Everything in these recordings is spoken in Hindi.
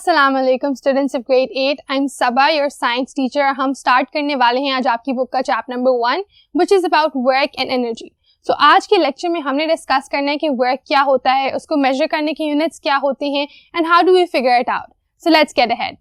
अस्सलाम वालेकुम students of grade 8। I am Saba your science teacher. हम स्टार्ट करने वाले हैं आज आपकी बुक का chapter number 1 which is about work and energy. So आज के लेक्चर में हमने डिस्कस करना है कि वर्क क्या होता है, उसको मेजर करने के यूनिट्स क्या होते हैं and how do we figure it out. So let's get ahead.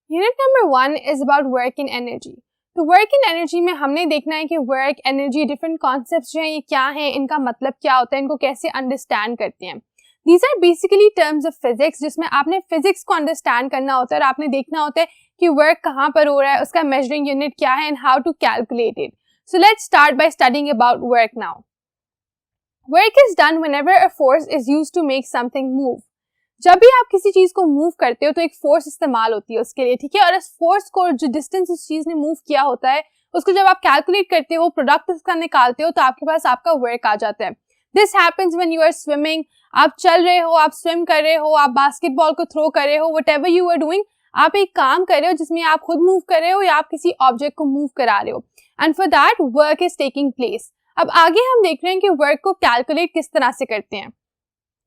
Unit number 1 is about work and energy. तो वर्क एंड एनर्जी में हमने देखना है कि वर्क एनर्जी डिफरेंट कॉन्सेप्ट्स जो हैं ये क्या हैं, इनका मतलब क्या होता है, इनको कैसे अंडरस्टैंड करते हैं। These are basically terms of physics जिसमें आपने फिजिक्स को अंडरस्टैंड करना होता है और आपने देखना होता है कि वर्क कहाँ पर हो रहा है, उसका मेजरिंग यूनिट क्या है and how to calculate it. So let's start by studying about work now. Work is done whenever a force is used to make something move. जब भी आप किसी चीज को मूव करते हो तो एक फोर्स इस्तेमाल होती है उसके लिए, ठीक है। और इस फोर्स को, जो डिस्टेंस उस चीज ने मूव किया होता है, उसको जब आप कैलकुलेट करते हो, प्रोडक्ट उसका निकालते हो, तो आपके पास आपका वर्क आ जाता है। This happens when you are swimming. आप चल रहे हो, आप स्विम कर रहे हो, आप बास्केटबॉल को थ्रो कर रहे हो, व्हाटएवर यू आर डूइंग, आप एक काम कर रहे हो जिसमें आप खुद मूव कर रहे हो या आप किसी ऑब्जेक्ट को मूव करा रहे हो, and for that work is taking place. अब आगे हम देख रहे हैं कि वर्क को कैलकुलेट किस तरह से करते हैं।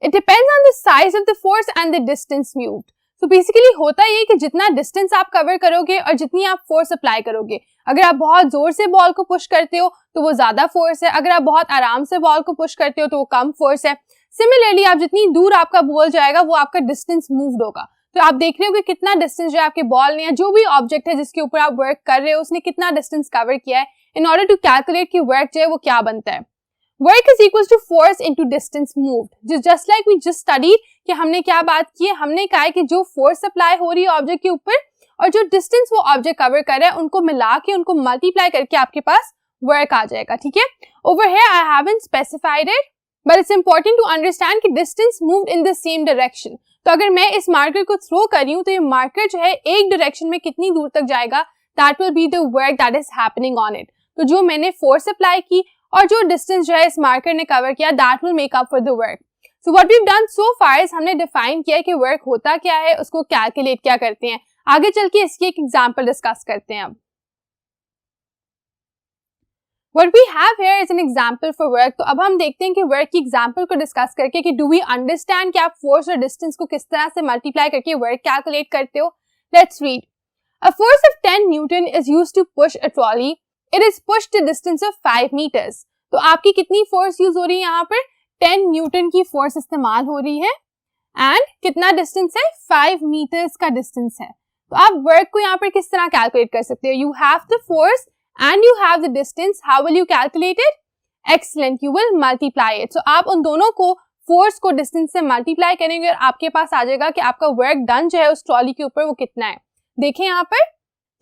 It depends on the size of the force and the distance moved. तो बेसिकली होता ये कि जितना डिस्टेंस आप कवर करोगे और जितनी आप फोर्स अप्लाई करोगे, अगर आप बहुत जोर से बॉल को पुश करते हो तो वो ज्यादा फोर्स है, अगर आप बहुत आराम से बॉल को पुश करते हो तो वो कम फोर्स है। सिमिलरली आप जितनी दूर आपका बॉल जाएगा वो आपका डिस्टेंस मूव्ड होगा। तो आप देख रहे हो कि कितना डिस्टेंस जो है आपके बॉल ने या जो भी ऑब्जेक्ट है जिसके ऊपर आप वर्क कर रहे हो उसने कितना डिस्टेंस कवर किया है, इन ऑर्डर टू कैलकुलेट कि वर्क जो है वो क्या बनता है। Work is equal to force into distance moved. Just like we just studied कि हमने क्या बात की है, हमने कहा है कि जो फोर्स अप्लाई हो रही है ऑब्जेक्ट के ऊपर और जो डिस्टेंस वो ऑब्जेक्ट कवर कर रहा है, उनको मिला के, उनको मल्टीप्लाई करके आपके पास वर्क आ जाएगा, ठीक है। Over here I haven't specified it, but it's important to understand कि distance moved in the same direction. तो अगर मैं इस मार्कर को थ्रो कर रही हूँ तो ये मार्कर जो है एक डायरेक्शन में कितनी दूर तक जाएगा, that will be the work that is happening on it. तो जो मैंने फोर्स अप्लाई की और जो डिस्टेंस जो है इस मार्कर ने कवर किया, that will make up for the work. So what we have done so far is हमने डिफाइन किया कि वर्क होता क्या है, उसको कैलकुलेट क्या करते हैं। आगे चल के इसकी एक एग्जांपल डिस्कस करते हैं। अब What we have here is an example for work। तो अब हम देखते हैं कि वर्क की एग्जांपल को डिस्कस करके कि डू वी अंडरस्टैंड कि आप फोर्स और डिस्टेंस को किस तरह से मल्टीप्लाई करके वर्क कैलकुलेट करते हो। Let's read. A force of 10 Newton is used to push a trolley. It is pushed a distance of 5 meters। तो आपकी कितनी फोर्स यूज हो रही है यहाँ पर? 10 न्यूटन की फोर्स इस्तेमाल हो रही है एंड कितना डिस्टेंस है? 5 मीटर्स का डिस्टेंस है। तो आप वर्क को यहाँ पर किस तरह कैलकुलेट कर सकते हो? You have the force and you have the distance. How will you calculate it? Excellent, you will multiply it। So आप उन दोनों को, फोर्स को डिस्टेंस से मल्टीप्लाई करेंगे और आपके पास आ जाएगा कि आपका वर्क डन जो है उस ट्रॉली के ऊपर वो कितना है। देखिए यहाँ पर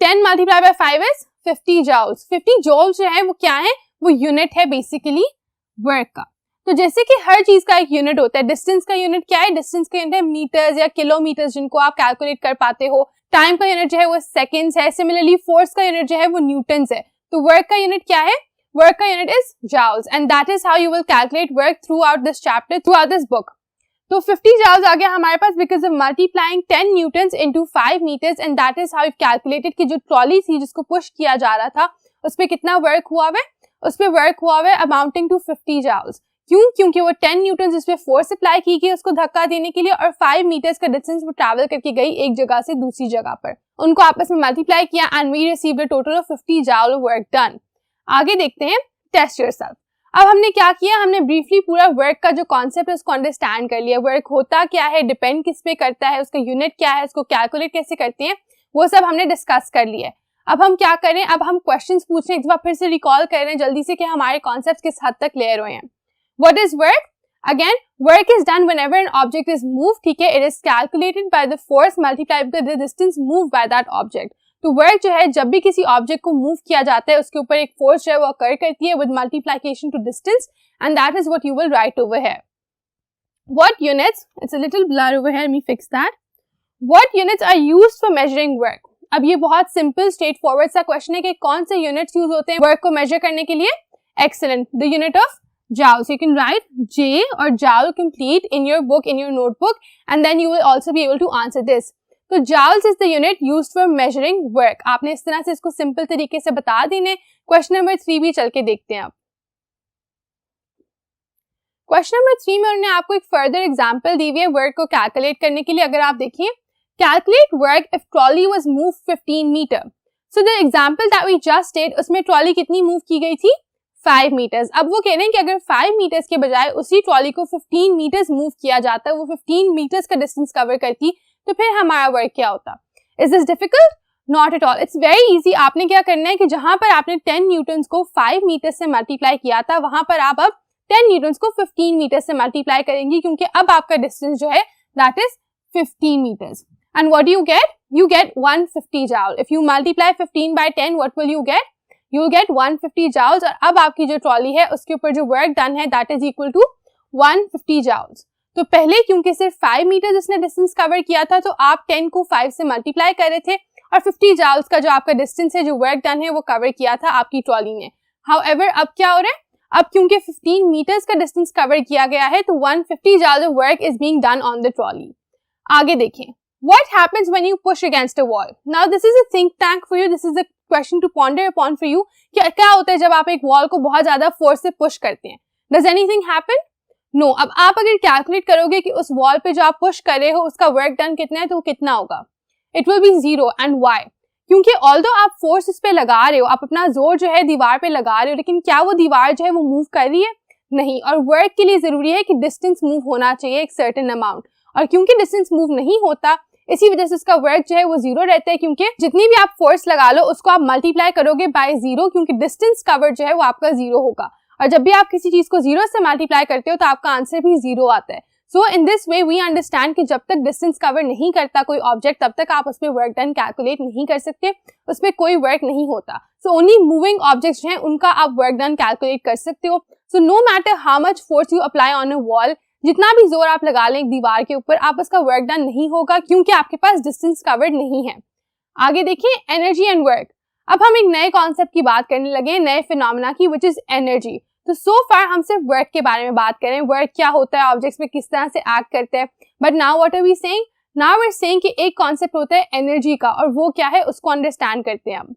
10 multiply by 5 is 50 joules. 50 joules जो है वो क्या है? वो यूनिट है बेसिकली वर्क का। तो जैसे कि हर चीज का एक यूनिट होता है, डिस्टेंस का यूनिट क्या है? डिस्टेंस का यूनिट है मीटर्स या किलोमीटर्स, जिनको आप कैलकुलेट कर पाते हो। टाइम का यूनिट जो है वो सेकंड्स है। सिमिलरली फोर्स का यूनिट जो है वो न्यूटन्स है। तो वर्क का यूनिट क्या है? वर्क का unit is joules and that is how you will calculate work throughout this chapter, throughout this book. तो 50 जॉल्स आ गया हमारे पास because of multiplying 10 newtons into 5 metres and that is how you calculated कि जो ट्रॉली थी जिसको पुश किया जा रहा था उस पर कितना वर्क हुआ है? उस पर वर्क हुआ है अमाउंटिंग टू 50 जॉल्स। क्यों? क्योंकि वो 10 न्यूटन जिस पे फोर्स अप्लाई की गई उसको धक्का देने के लिए और 5 मीटर्स का डिस्टेंस वो ट्रैवल करके गई एक जगह से दूसरी जगह पर, उनको आपस में मल्टीप्लाई किया and we received a total of 50 joule of work done. आगे देखते हैं टेस्ट योरसेल्फ। अब हमने क्या किया? हमने ब्रीफली पूरा वर्क का जो कॉन्सेप्ट है उसको अंडरस्टैंड कर लिया। वर्क होता क्या है, डिपेंड किस पे करता है, उसका यूनिट क्या है, उसको कैलकुलेट कैसे करते हैं, वो सब हमने डिस्कस कर लिया है। अब हम क्या करें? अब हम क्वेश्चंस पूछ रहे हैं, एक बार फिर से रिकॉल कर रहे हैं जल्दी से कि हमारे कॉन्सेप्ट किस हद तक क्लियर हुए हैं। What is work? Again, work is done whenever an object is moved, ठीक है। It is calculated by the force multiplied by the distance moved by that object। तो वर्क जो है जब भी किसी ऑब्जेक्ट को मूव किया जाता है उसके ऊपर एक फोर्स जो है वो अकर करती है with multiplication to distance and that is what you will write over here. What units? It's a little blur over here, let me fix that. What units are used for measuring work? अब ये बहुत सिंपल स्ट्रेट फॉरवर्ड सा क्वेश्चन है कि कौन से यूनिट्स यूज होते हैं वर्क को मेजर करने के लिए। Excellent, the unit of joule. So you can write J or joule complete in your book, in your notebook, and then you will also be able to answer this. तो joules is the unit used for measuring work। आपने इस तरह से इसको सिंपल तरीके से बता देने। क्वेश्चन नंबर 3 भी चल के देखते हैं अब। क्वेश्चन नंबर 3 में उन्होंने आपको एक फर्दर एग्जांपल दी हुई है वर्क को कैलकुलेट करने के लिए। अगर आप देखिए, calculate work if trolley was move 15 metre. So the example that we just did, उसमें ट्रॉली कितनी मूव की गई थी? 5 मीटर्स। अब वो कह रहे हैं कि अगर 5 मीटर्स के बजाय उसी ट्रॉली को 15 मीटर्स मूव किया जाता, वो 15 मीटर्स का डिस्टेंस कवर करती, तो फिर हमारा वर्क क्या होता? Is this difficult? Not at all, it's very easy. आपने क्या करना है कि जहां पर आपने 10 न्यूटन्स को 5 मीटर से मल्टीप्लाई किया था, वहां पर आप अब 10 न्यूटन्स को 15 मीटर से मल्टीप्लाई करेंगी, क्योंकि अब आपका डिस्टेंस जो है that is 15 meters. And what do you get? You get 150 joule. If you multiply 15 by 10, what will you get? You will get 150 joules. और अब आपकी जो ट्रॉली है उसके ऊपर जो वर्क डन है that is equal to 150 joules. तो पहले क्योंकि सिर्फ 5 मीटर उसने डिस्टेंस कवर किया था, तो आप 10 को 5 से मल्टीप्लाई कर रहे थे और 50 joules का जो आपका डिस्टेंस है, जो वर्क डन है, वो कवर किया था आपकी ट्रॉली ने। However, अब क्या हो रहा है? अब क्योंकि 15 मीटर्स का डिस्टेंस कवर किया गया है, तो 150 joules of work is being done on the trolley. आगे देखें, what happens when you push against a wall? Now this is a think tank for you. This is a question to ponder upon for you. क्या होता है जब आप एक वॉल को बहुत ज्यादा फोर्स से पुश करते हैं? Does anything happen? No. अब आप अगर कैलकुलेट करोगे कि उस वॉल पे जो आप पुश कर रहे हो उसका वर्क डन कितना है, तो वो कितना होगा? It will be 0. And why? क्योंकि ऑल्दो आप फोर्स इस पे लगा रहे हो, आप अपना जोर जो है दीवार पे लगा रहे हो, लेकिन क्या वो दीवार जो है वो मूव कर रही है? नहीं। और वर्क के लिए जरूरी है कि डिस्टेंस मूव होना चाहिए एक सर्टेन अमाउंट, और क्योंकि डिस्टेंस मूव नहीं होता, इसी वजह से उसका वर्क जो है वो 0 रहता है, क्योंकि जितनी भी आप फोर्स लगा लो उसको आप मल्टीप्लाई करोगे बाय 0, क्योंकि डिस्टेंस कवर जो है वो आपका 0 होगा। और जब भी आप किसी चीज को 0 से मल्टीप्लाई करते हो तो आपका आंसर भी 0 आता है। So in this way we understand कि जब तक डिस्टेंस कवर नहीं करता कोई ऑब्जेक्ट, तब तक आप उस पर वर्क डन कैलकुलेट नहीं कर सकते, उस पर कोई वर्क नहीं होता। सो ओनली मूविंग ऑब्जेक्ट्स जो हैं उनका आप वर्क डन कैलकुलेट कर सकते हो। So no matter how much force you apply on a wall, जितना भी जोर आप लगा लें एक दीवार के ऊपर, आप उसका वर्क डन नहीं होगा, क्योंकि आपके पास डिस्टेंस कवर्ड नहीं है। आगे देखिए, एनर्जी एंड वर्क। अब हम एक नए कॉन्सेप्ट की बात करने लगे, नए फिनोमेना की, विच इज एनर्जी। तो सो फार हम सिर्फ वर्क के बारे में बात करें, वर्क क्या होता है, ऑब्जेक्ट्स में किस तरह से एक्ट करते हैं, but now what are we saying? Now we are saying कि एक कॉन्सेप्ट होता है एनर्जी का, और वो क्या है उसको अंडरस्टैंड करते हैं हम।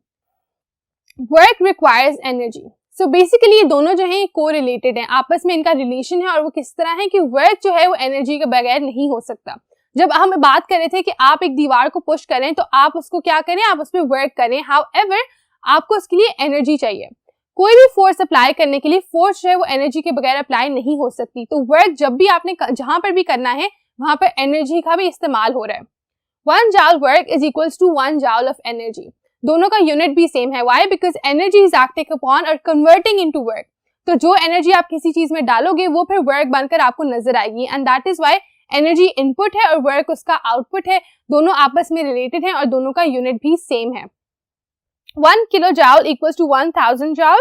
Work requires energy. So basically ये दोनों जो है को रिलेटेड है, आपस में इनका रिलेशन है, और वो किस तरह है कि वर्क जो है वो एनर्जी के बगैर नहीं हो सकता। जब हम बात कर रहे थे कि आप एक दीवार को पुश करें, तो आप उसको क्या करें, आप उस पर वर्क करें। हाउएवर, आपको उसके लिए एनर्जी चाहिए। कोई भी फोर्स अप्लाई करने के लिए फोर्स जो है वो एनर्जी के बगैर अप्लाई नहीं हो सकती। तो वर्क जब भी आपने जहां पर भी करना है, वहां पर एनर्जी का भी इस्तेमाल हो रहा है। 1 joule work is equals to 1 joule of energy. दोनों का यूनिट भी सेम है। Why? Because energy is acting upon और कन्वर्टिंग इनटू वर्क। तो जो एनर्जी आप किसी चीज में डालोगे वो फिर वर्क बनकर आपको नजर आएगी, and that is why energy input है और वर्क उसका आउटपुट है। दोनों आपस में रिलेटेड हैं और दोनों का यूनिट भी सेम है। 1 kilojoule equals to 1000 joule,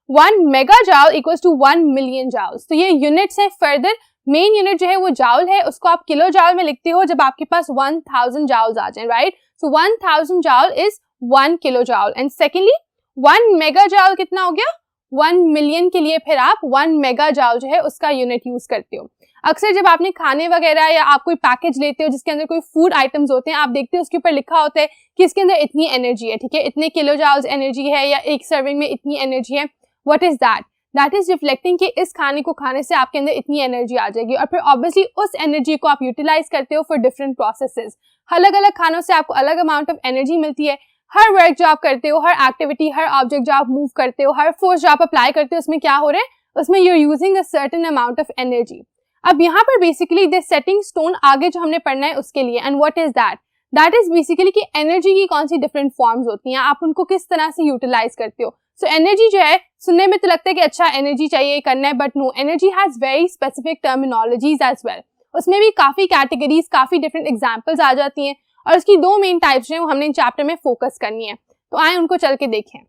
1 megajoule equals to 1 million joules। तो ये यूनिट्स है। फर्दर मेन यूनिट जो है वो जाउल है, उसको आप किलो जाउल में लिखते हो जब आपके पास 1000 joules आ जाए, right? So 1000 joule is 1 kilojoule, and secondly 1 megajoule कितना हो गया? 1 million के लिए फिर आप 1 megajoule जो है उसका यूनिट यूज करते हो। अक्सर जब आपने खाने वगैरह या आप कोई पैकेज लेते हो जिसके अंदर कोई फूड आइटम्स होते हैं, आप देखते हो उसके ऊपर लिखा होता है कि इसके अंदर इतनी एनर्जी है, ठीक है, इतने किलोजूल्स एनर्जी है, या एक सर्विंग में इतनी एनर्जी है। What is that? That is reflecting कि इस खाने को खाने से आपके अंदर इतनी एनर्जी आ जाएगी, और फिर ऑब्वियसली उस एनर्जी को आप यूटिलाइज करते हो फॉर डिफरेंट प्रोसेसेस। अलग अलग खानों से आपको अलग अमाउंट ऑफ एनर्जी मिलती है। हर वर्क जो आप करते हो, हर एक्टिविटी, हर ऑब्जेक्ट जो आप मूव करते हो, हर फोर्स जो आप अप्लाई करते हो, उसमें क्या हो रहा है? उसमें you are using a certain amount of energy. अब यहाँ पर बेसिकली द सेटिंग स्टोन आगे जो हमने पढ़ना है उसके लिए, and what is that? That is basically कि एनर्जी की कौन सी डिफरेंट फॉर्म्स होती हैं, आप उनको किस तरह से यूटिलाइज करते हो। सो एनर्जी जो है, सुनने में तो लगता है कि अच्छा एनर्जी चाहिए करना है, but no, energy has very specific terminologies as well. उसमें भी काफी कैटेगरीज, काफी डिफरेंट एग्जाम्पल्स आ जाती हैं, और उसकी 2 मेन टाइप्स जो है वो हमने इन चैप्टर में फोकस करनी है। तो आए उनको चल के देखें।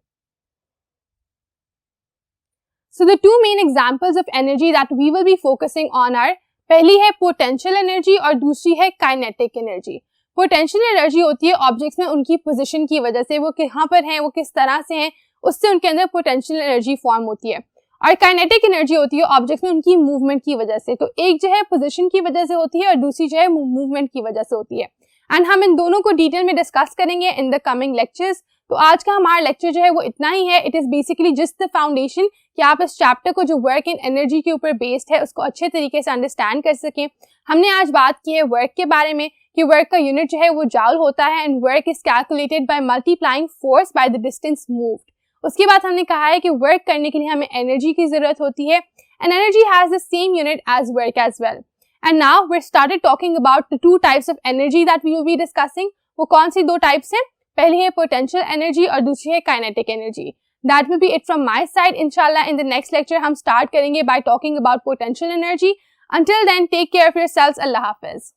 So the 2 main examples of energy that we will be focusing on are, पहली है पोटेंशियल एनर्जी और दूसरी है काइनेटिक एनर्जी। पोटेंशियल एनर्जी होती है ऑब्जेक्ट्स में उनकी पोजीशन की वजह से, वो कहाँ पर हैं, वो किस तरह से हैं, उससे उनके अंदर पोटेंशियल एनर्जी फॉर्म होती है। और काइनेटिक एनर्जी होती है ऑब्जेक्ट्स में उनकी मूवमेंट की वजह से। तो एक जो है पोजीशन की वजह से होती है और दूसरी जो है मूवमेंट की वजह से होती है, एंड हम इन दोनों को डिटेल में डिस्कस करेंगे इन द कमिंग लेक्चर्स। तो आज का हमारा लेक्चर जो है वो इतना ही है। It is basically just the foundation कि आप इस चैप्टर को जो वर्क इन एनर्जी के ऊपर बेस्ड है उसको अच्छे तरीके से अंडरस्टैंड कर सकें। हमने आज बात की है वर्क के बारे में कि वर्क का यूनिट जो है वो जॉल होता है and work is calculated by multiplying force by the distance moved. उसके बाद हमने कहा है कि वर्क करने के लिए हमें एनर्जी की जरूरत होती है and energy has the same unit as work as well. And now we started talking about the two types of energy that we will be discussing. वो कौन सी दो टाइप्स हैं? पहली है पोटेंशियल एनर्जी और दूसरी है kinetic energy. That will be it from my side. इंशाल्लाह इन द नेक्स्ट लेक्चर हम स्टार्ट करेंगे bye talking about potential energy. Until then, take care of yourselves. Allah Hafiz.